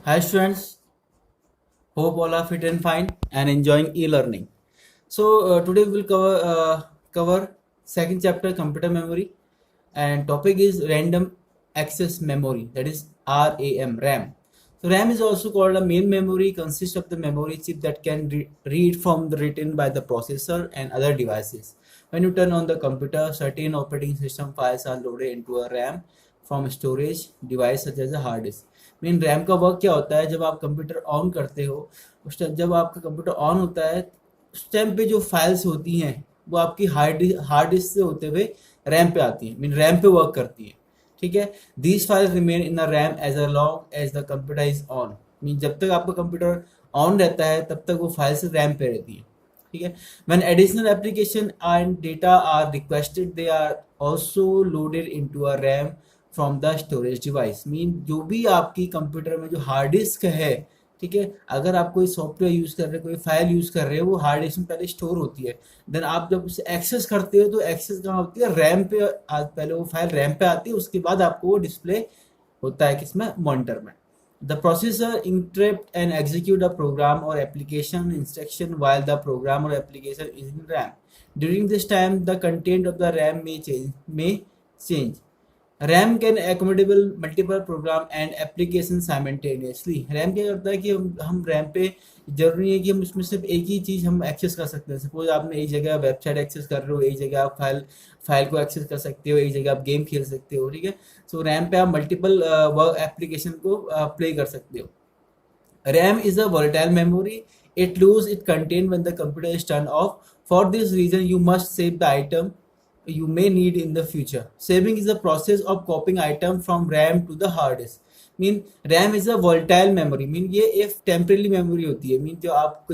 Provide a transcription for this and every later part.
Hi students, hope all are fit and fine and enjoying e-learning. Today we will cover second chapter computer memory, and topic is random access memory, that is RAM. So RAM is also called a main memory, consists of the memory chip that can read from the written by the processor and other devices. When you turn on the computer, certain operating system files are loaded into a RAM from storage device such as a hard disk. Main RAM का work क्या होता है? जब आप computer on करते हो, उस time जब आपका कंप्यूटर ऑन होता है, उस टाइम पे जो फाइल्स होती हैं वो आपकी हार्ड डिस्क से होते हुए रैम पे आती हैं, मीन रैम पे वर्क करती है। ठीक है, these files remain in the RAM as a long as the computer is on. Mean जब तक आपका कंप्यूटर ऑन रहता है तब तक वो फाइल्स रैम पे रहती है। ठीक है, when additional application and data are requested they are also loaded into a RAM from the storage device। Mean जो भी आपकी कंप्यूटर में जो हार्ड डिस्क है, ठीक है, अगर आप कोई सॉफ्टवेयर यूज कर रहे हो, कोई फाइल यूज कर रहे हो, वो हार्ड डिस्क में पहले स्टोर होती है। देन आप जब उसे एक्सेस करते हो तो एक्सेस कहाँ होती है? रैम पे। पहले वो फाइल रैम पे आती है, उसके बाद आपको वो डिस्प्ले होता है किसमें? मॉनिटर में। The processor interrupt and execute a program or application instruction while the program or application is in RAM. During this time, the content of the RAM may change. RAM can accommodable multiple program and application simultaneously. RAM क्या करता है कि हम RAM पे जरूरी नहीं है कि हम इसमें सिर्फ एक ही चीज़ हम एक्सेस कर सकते हैं। सपोज आपने एक जगह वेबसाइट एक्सेस कर रहे हो, एक जगह आप फाइल को एक्सेस कर सकते हो, एक जगह आप गेम खेल सकते हो। ठीक है, सो रैम पे आप मल्टीपल वर्क एप्लीकेशन को प्ले कर सकते हो। RAM is a volatile memory. It loses its content when the computer is turned off. For this reason, you must save the item you may need in the future. Saving is the process of copying item from RAM to the hard disk. Mean RAM is a volatile memory. Mean ये एक temporary memory होती है। Mean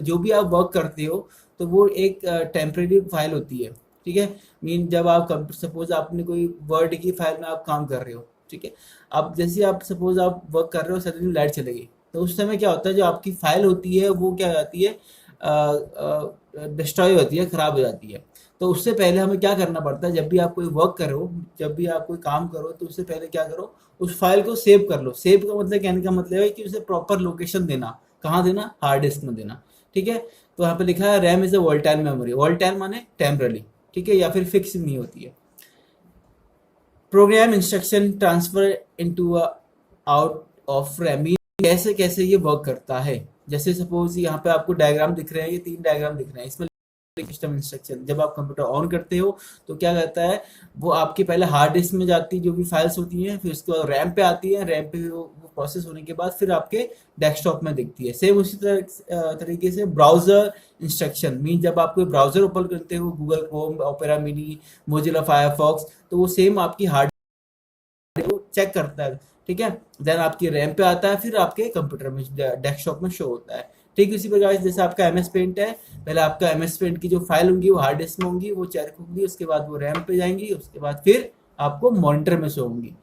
जो भी आप work करते हो तो वो एक टेम्परेरी फाइल होती है। ठीक है, मीन जब आप सपोज आपने कोई वर्ड की फाइल में आप काम कर रहे हो, ठीक है, अब जैसे आप सपोज आप वर्क कर रहे हो, सडनली लाइट चले गई, तो उस समय क्या होता है, जो आपकी फाइल होती है वो क्या जाती है? डिस्ट्रॉय होती है, खराब हो जाती है। तो उससे पहले हमें क्या करना पड़ता है? जब भी आप कोई वर्क करो, जब भी आप कोई काम करो, तो उससे पहले क्या करो? उस फाइल को सेव कर लो। सेव का मतलब, कहने का मतलब है कि उसे प्रॉपर लोकेशन देना। कहाँ देना? हार्ड डिस्क में देना। ठीक है, तो यहाँ पे लिखा है RAM is a volatile memory. Volatile माने टेम्पररी, ठीक है, या फिर फिक्स नहीं होती है। Programme instruction transfer into out of RAM. कैसे कैसे ये वर्क करता है? जैसे सपोज यहाँ पे आपको डायग्राम दिख रहे हैं, ये 3 डायग्राम दिख रहे हैं। इसमें सिस्टम इंस्ट्रक्शन, जब आप कंप्यूटर ऑन करते हो तो क्या करता है? वो आपके पहले हार्ड डिस्क में जाती है जो भी फाइल्स होती हैं, फिर उसके बाद रैम पे आती है। रैम पे वो प्रोसेस होने के बाद फिर आपके डेस्कटॉप में दिखती है। सेम उसी तरीके से ब्राउजर इंस्ट्रक्शन, मीन जब आप कोई ब्राउजर ओपन करते हो, Google Chrome, opera mini, Mozilla Firefox, तो वो सेम आपकी हार्ड चेक करता है। ठीक है, देन आपकी रैम पे आता है, फिर आपके कंप्यूटर में डेस्कटॉप में शो होता है। ठीक इसी प्रकार से जैसे आपका एम एस पेंट है, पहले आपका एम एस पेंट की जो फाइल होंगी वो हार्ड डिस्क में होंगी, वो चेक होंगी, उसके बाद वो रैम पे जाएंगी, उसके बाद फिर आपको मॉनिटर में शो होंगी।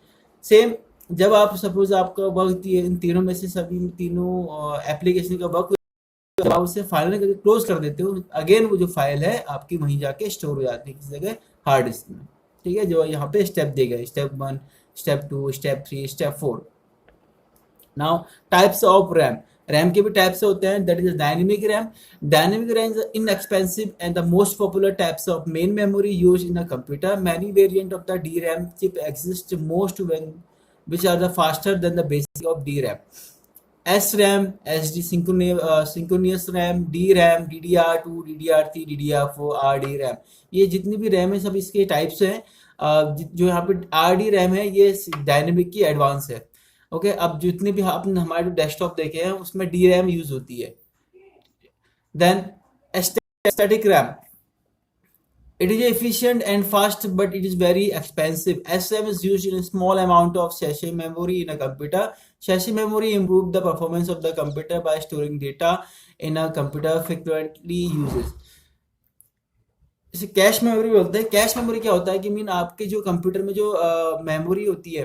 सेम जब आप सपोज आपका वर्क इन तीनों में से सभी तीनों एप्लीकेशन का वर्क, आप उसे फाइनल करके क्लोज कर देते हो, अगेन वो जो फाइल है आपकी वहीं जाके स्टोर हो जाती है किसी जगह हार्ड डिस्क में। ठीक है, जो यहाँ पे स्टेप दिए गए, step 1, step 2, step 3, step 4। Now types of RAM. RAM के भी टाइप्स होते हैं, that is dynamic RAM. Dynamic RAM is inexpensive and the most popular types of main memory used in a computer. Many variant of the D RAM chip exist most when which are the faster than the basic of DRAM. SRAM, SD synchronous RAM, DRAM, DDR2, DDR3, DDR4, RD RAM। ये जितनी भी RAM है सब इसके types हैं। जो यहाँ पे RD RAM है ये डायनेमिक की एडवांस है। ओके, अब जितने भी आपने हमारे डेस्कटॉप देखे हैं उसमें DRAM यूज होती है। Then static RAM, it is efficient and fast, but it is very expensive. SRAM is used in a small amount of cache memory in a computer. Cache memory improves the performance of the computer by storing data in a computer frequently uses. इसे cache memory बोलते हैं। Cache memory क्या होता है कि mean आपके जो computer में जो मेमोरी होती है,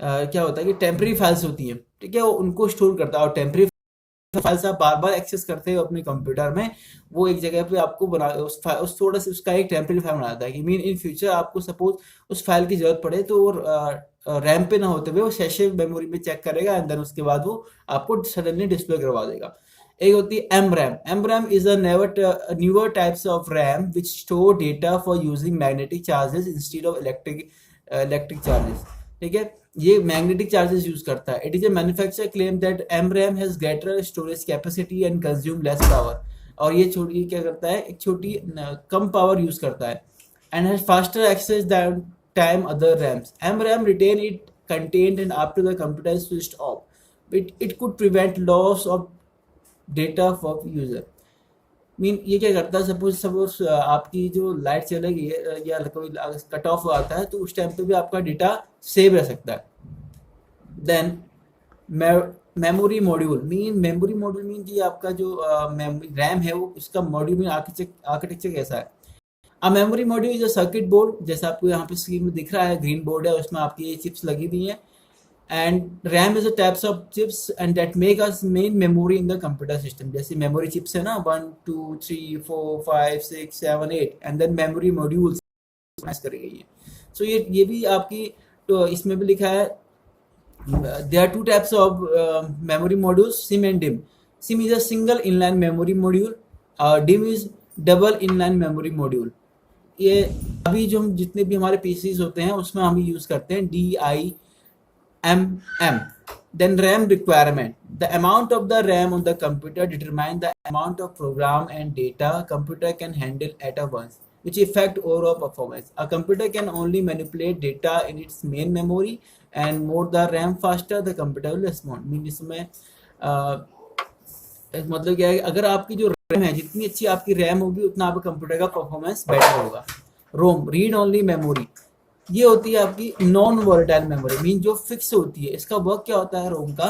क्या होता है कि टेम्पररी फाइल्स होती हैं, ठीक है, वो उनको स्टोर करता है। और टेम्पररी फाइल्स आप बार बार एक्सेस करते हो अपने कंप्यूटर में, वो एक जगह पे आपको बना उस थोड़ा सा उसका एक टेम्परेरी फाइल बनाता है कि मीन इन फ्यूचर आपको सपोज उस फाइल की जरूरत पड़े तो रैम पे ना होते हुए वो शैशे मेमोरी में चेक करेगा एंड देन उसके बाद वो आपको सडनली डिस्प्ले करवा देगा। एक होती है M RAM. M RAM is a newer types of RAM which store data for using magnetic charges instead of electric charges. ठीक है, ये मैग्नेटिक चार्जेस यूज करता है। It is a manufacturer claim that M RAM has greater storage capacity and consume less power. और ये छोटी क्या करता है, एक छोटी कम पावर यूज करता है and has faster access than time other RAMs. MRAM retain it contained and after the computer is switched off. It could prevent loss of data for user. Mean ये क्या करता है, सपोज सपोज आपकी जो light चलेगी या कोई cut off आता है तो उस टाइम पे भी आपका डेटा सेव रह सकता है। देन मेमोरी मॉड्यूल मीन कि आपका जो रैम है वो इसका मॉड्यूल में आर्किटेक्चर कैसा है। अब memory module is a circuit board, जैसा आपको यहाँ पे स्क्रीन में दिख रहा है, ग्रीन बोर्ड है, उसमें आपकी ये चिप्स लगी हुई हैं। And RAM is a types of chips and that make us main memory in the computer system. जैसे मेमोरी चिप्स है ना 1 2 3 4 5 6 7 8 एंड देन मेमोरी मॉड्यूल्स करी गई है। सो ये भी आपकी तो इसमें भी लिखा है there are two types of memory modules, sim and dim. Sim is a single inline memory module, dim is double inline memory module. ये अभी जो हम जितने भी हमारे पीसीज होते हैं उसमें हम यूज करते हैं DIMM. Then RAM requirement. The amount of the RAM on the computer determine the amount of program and data computer can handle at a once, which affect overall performance. A computer can only manipulate data in its main memory and more the RAM faster the computer will respond. Mean इसमें मतलब क्या है, अगर आपकी जो RAM है जितनी अच्छी आपकी रैम होगी उतना आपके कंप्यूटर का परफॉर्मेंस बेटर होगा। रोम रीड ओनली मेमोरी, ये होती है आपकी नॉन वॉलेटाइल मेमोरी, मीन जो फिक्स होती है। इसका वर्क क्या होता है रोम का,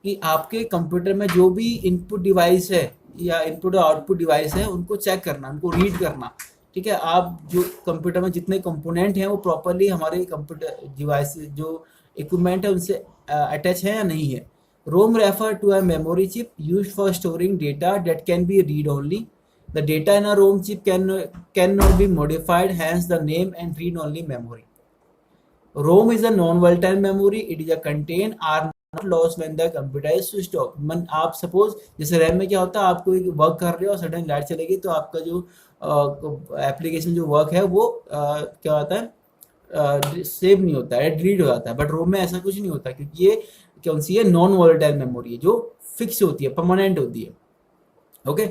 कि आपके कंप्यूटर में जो भी इनपुट डिवाइस है या इनपुट और आउटपुट डिवाइस है उनको चेक करना, उनको रीड करना। ठीक है, आप जो कंप्यूटर में जितने कंपोनेंट हैं वो प्रॉपरली हमारे कंप्यूटर डिवाइस जो इक्विपमेंट है उनसे अटैच है या नहीं है। ROM refer to a memory chip used for storing data that can be read only. The data in a ROM chip cannot be modified, hence the name and read-only memory. ROM is a non-volatile memory. It is a contain are not lost when the computer is switched off. मन आप suppose जैसे RAM में क्या होता है, आपको एक work कर रहे हो और सडन लाइट चलेगी तो आपका जो एप्लीकेशन जो वर्क है वो क्या होता है, सेव नहीं होता है, डिलीट हो जाता है। बट रोम में ऐसा कुछ नहीं होता क्योंकि ये कौन सी है, नॉन वॉलेटाइल मेमोरी है जो फिक्स होती है, परमानेंट होती है। Okay,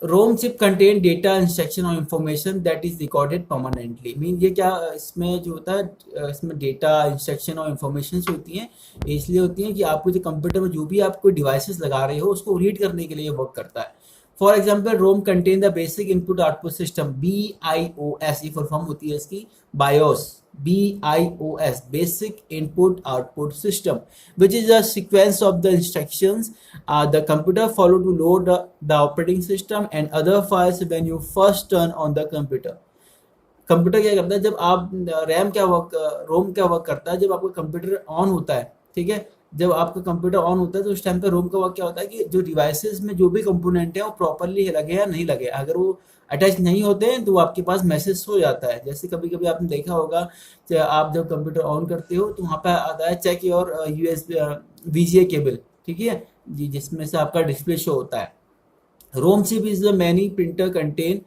ROM chip contain data instruction और information that is recorded permanently. Mean ये क्या इसमें जो होता है, इसमें डेटा इंस्ट्रक्शन और इंफॉर्मेशन होती हैं, इसलिए होती हैं कि आपको जो कंप्यूटर में जो भी आप कोई डिवाइसेस लगा रहे हो उसको रीड करने के लिए वर्क करता है। For example ROM contain the basic input output system BIOS, ये फुल फॉर्म होती है इसकी BIOS, BIOS, basic input output system, which is a sequence of the instructions the computer follow to load the operating system and other files when you first turn on the computer. Computer क्या करता है, जब आप रोम क्या work करता है, जब आपका कंप्यूटर ऑन होता है, ठीक है, जब आपका कंप्यूटर ऑन होता है तो उस टाइम पे रोम का वर्क क्या होता है कि जो डिवाइसेस में जो भी कंपोनेंट है वो प्रॉपरली लगे या नहीं लगे, अगर वो अटैच नहीं होते हैं तो आपके पास मैसेज हो जाता है। जैसे कभी कभी आपने देखा होगा कि आप जब कंप्यूटर ऑन करते हो तो वहाँ पे आता है check your USB VGA cable, ठीक है जी, जिसमें से आपका डिस्प्ले शो होता है। ROM chip is the many printer contain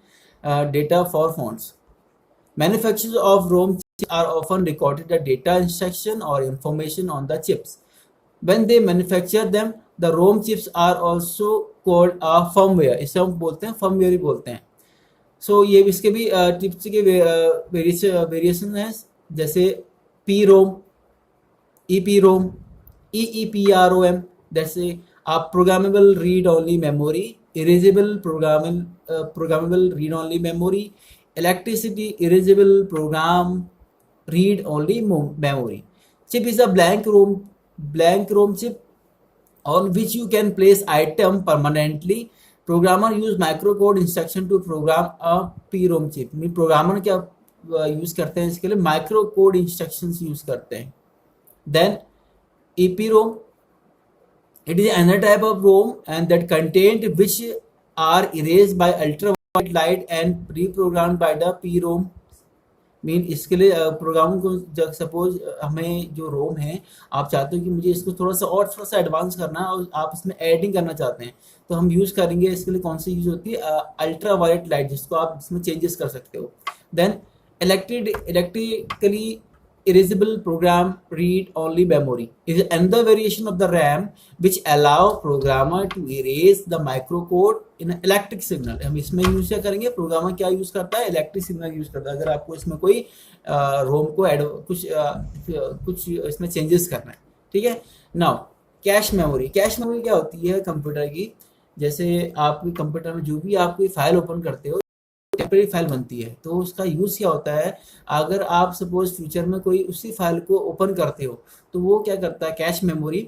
data for fonts. Manufacturers of ROM chips are often recorded the data instruction or information on the chips. When they manufacture them, the ROM chips are also called a firmware. इसे हम बोलते हैं firmware ही बोलते हैं। So ये इसके भी chips के वेरिएशन हैं, जैसे PROM, EPROM, EEPROM, जैसे आप programmable read only memory, erasable programmable read only memory, electricity erasable program read only memory. Chip is a blank ROM chip on which you can place item permanently. Programmer use microcode instruction to program a PROM chip. Mean programmer क्या use करते हैं इसके लिए, micro code instructions use करते हैं। Then EPROM It is another type of ROM and that content which are erased by ultraviolet light and reprogrammed by the PROM. Mean इसके लिए programme को जब सपोज हमें जो रोम है, आप चाहते हो कि मुझे इसको थोड़ा सा एडवांस करना है और आप इसमें एडिंग करना चाहते हैं, तो हम यूज़ करेंगे इसके लिए कौन सी यूज़ होती है, अल्ट्रा वायलेट लाइट, जिसको आप इसमें चेंजेस कर सकते हो. Then electrically erasable program read only memory is another variation of the RAM which allow programmer to erase the microcode in an electric signal. हम इसमें यूज क्या करेंगे, प्रोग्रामर क्या यूज करता है, इलेक्ट्रिक सिग्नल यूज करता है. अगर आपको इसमें कोई रोम को ऐड कुछ इसमें चेंजेस करना है, ठीक है. Now cache memory. Cache memory क्या होती है कंप्यूटर की, जैसे आपके कंप्यूटर में जो भी आप कोई फाइल ओपन करते हो टेम्परेरी फाइल बनती है, तो उसका यूज़ क्या होता है, अगर आप सपोज फ्यूचर में कोई उसी फाइल को ओपन करते हो तो वो क्या करता है, कैश मेमोरी,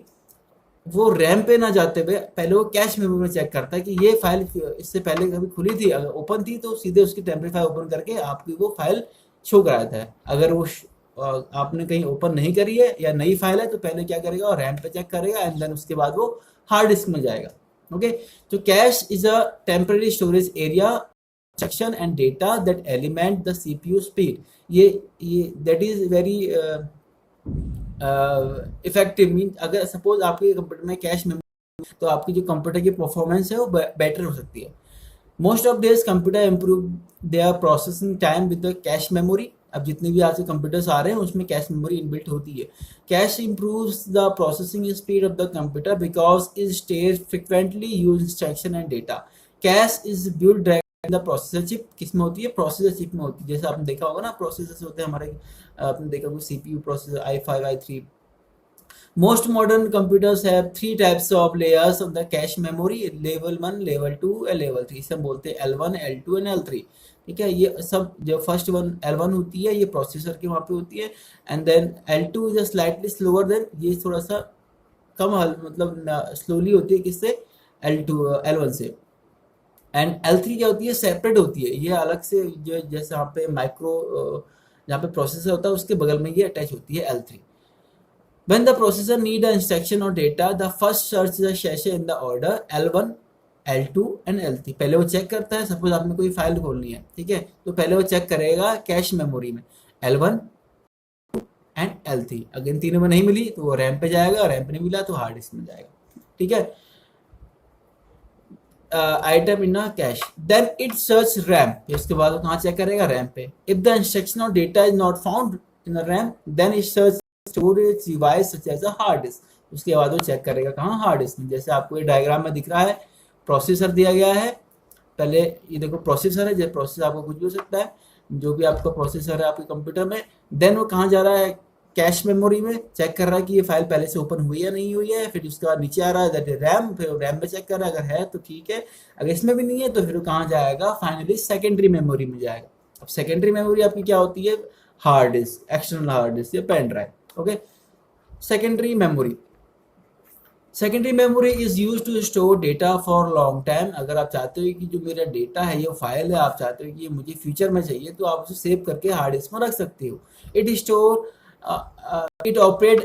वो रैम पे ना जाते हुए पहले वो कैश मेमोरी में चेक करता है कि ये फाइल इससे पहले कभी खुली थी, अगर ओपन थी तो सीधे उसकी टेम्परेरी फाइल ओपन करके आपकी वो फाइल शो कराता है. अगर वो आपने कहीं ओपन नहीं करी है या नई फाइल है तो पहले क्या करेगा, और रैम पे चेक करेगा एंड देन उसके बाद वो हार्ड डिस्क में जाएगा. ओके, तो cash is a temporary storage area instruction and data that element the CPU speed. ये that is very effective. Mean अगर सपोज आपके कंप्यूटर में कैश मेमोरी तो आपकी जो कंप्यूटर की परफॉर्मेंस है वो बेटर हो सकती है. Most of days computer improve their processing time with the cache memory. अब जितने भी आज के कंप्यूटर्स आ रहे हैं उसमें कैश मेमोरी इनबिल्ट होती है. Cash improves the processing speed of the computer because it stores frequently use instruction and data. Cash is build the processor chip. किस में होती है, प्रोसेसर चिप में होती है. जैसे आपने देखा होगा ना, प्रोसेसर्स होते हैं हमारे, आपने देखा होगा CPU processor i5 i3. Most modern computers have 3 types of layers of the cache memory, level 1, level 2 और लेवल 3. इसे हम बोलते हैं L1, L2 एंड L3. ठीक है, ये सब जो फर्स्ट वन L1 होती है ये प्रोसेसर के वहाँ पे होती है, and then L2 is slightly slower than, ये थोड़ा सा कम मतलब स्लोली होती है किससे, L1 से. एंड L3 क्या होती है, सेपरेट होती है, ये अलग से, जो जैसे यहाँ पे माइक्रो जहाँ पे प्रोसेसर होता है उसके बगल में ये अटैच होती है L3. When the processor need a instruction or data, the first search the cache in the order L1, L2 and L3. पहले वो चेक करता है, सपोज आपने कोई फाइल खोलनी है, ठीक है, तो पहले वो चेक करेगा कैश मेमोरी में L1 एंड L3. अगर इन तीनों में नहीं मिली तो वो रैम पे जाएगा, रैम पे नहीं मिला तो हार्ड डिस्क में जाएगा. ठीक है, item in cache, then it search RAM. इसके बाद वो कहाँ चेक करेगा, रैम पे. इफ द इंस्ट्रक्शन और data is not found in RAM then it search storage device such as a hard disk. उसके बाद वो चेक करेगा कहाँ, हार्ड डिस्क में. जैसे आपको ये डायग्राम में दिख रहा है, प्रोसेसर दिया गया है. पहले ये देखो प्रोसेसर है, जैसे प्रोसेसर आपको कुछ भी हो सकता है, जो भी आपका प्रोसेसर है आपके कंप्यूटर में. देन वो कहाँ जा रहा है, कैश मेमोरी में चेक कर रहा है कि ये फाइल पहले से ओपन हुई या नहीं हुई है. फिर उसके बाद नीचे आ रहा है दैट रैम, फिर रैम में चेक कर रहा है, अगर है तो ठीक है, अगर इसमें भी नहीं है तो फिर कहाँ जाएगा, फाइनली सेकेंडरी मेमोरी में जाएगा. अब सेकेंडरी मेमोरी आपकी क्या होती है, hard disk, external hard disk या pen drive. Okay, secondary memory. Secondary memory is use to store data for long time. अगर आप चाहते हो कि जो मेरा डेटा है, ये फाइल है, आप चाहते हो कि ये मुझे फ्यूचर में चाहिए, तो आप उसे सेव करके हार्ड डिस्क में रख सकते हो. It store it operate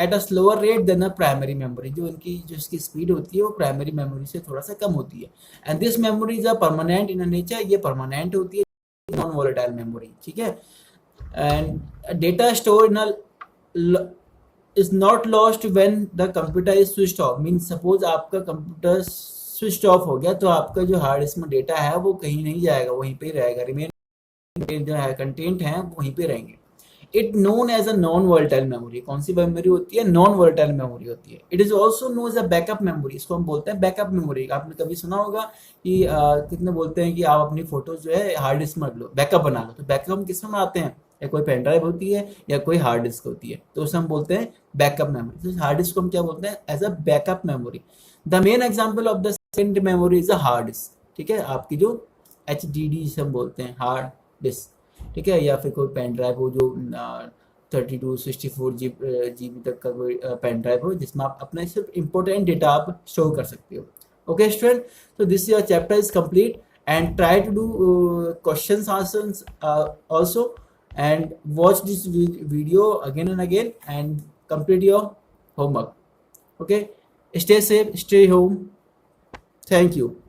at a slower rate than a primary memory. जो इसकी स्पीड होती है वो प्राइमरी मेमोरी से थोड़ा सा कम होती है. And this memory is a permanent in nature. ये परमानेंट होती है, नॉन वोलेटाइल मेमोरी. ठीक है, and data store in is not lost when the computer is switched off. Mean suppose आपका कंप्यूटर स्विच ऑफ हो गया तो आपका जो हार्ड डिस्क में डेटा है वो कहीं नहीं जाएगा, वहीं पे ही रहेगा. रिमेन जो है कंटेंट है वहीं पे रहेंगे. It known as a non volatile memory. कौन सी मेमोरी होती है, नॉन वोलेटाइल मेमोरी होती है. It is also known as a backup memory. इसको हम बोलते हैं बैकअप मेमोरी. आपने कभी सुना होगा कि कितने बोलते हैं कि आप अपनी फोटोज जो है हार्ड डिस्क में रख लो, बैकअप बना लो. तो बैकअप हम किस में बनाते हैं, या कोई पेन ड्राइव होती है या कोई हार्ड डिस्क होती है, तो उसे हम बोलते हैं बैकअप मेमोरी. तो हार्ड डिस्क को हम क्या बोलते हैं, as a backup memory. The main example of the second memory is a hard disk. ठीक है, आपकी जो HDD जिसे हम बोलते हैं हार्ड डिस्क. ठीक है, या फिर कोई पेन ड्राइव हो जो 32-64 GB तक का कोई पेन ड्राइव हो, जिसमें आप अपना सिर्फ इम्पोर्टेंट डेटा आप स्टोर कर सकते हो. Okay student, so this your chapter is complete, and try to do questions answers also, and watch this video again and again and complete your homework. Okay, Stay safe, stay home. Thank you.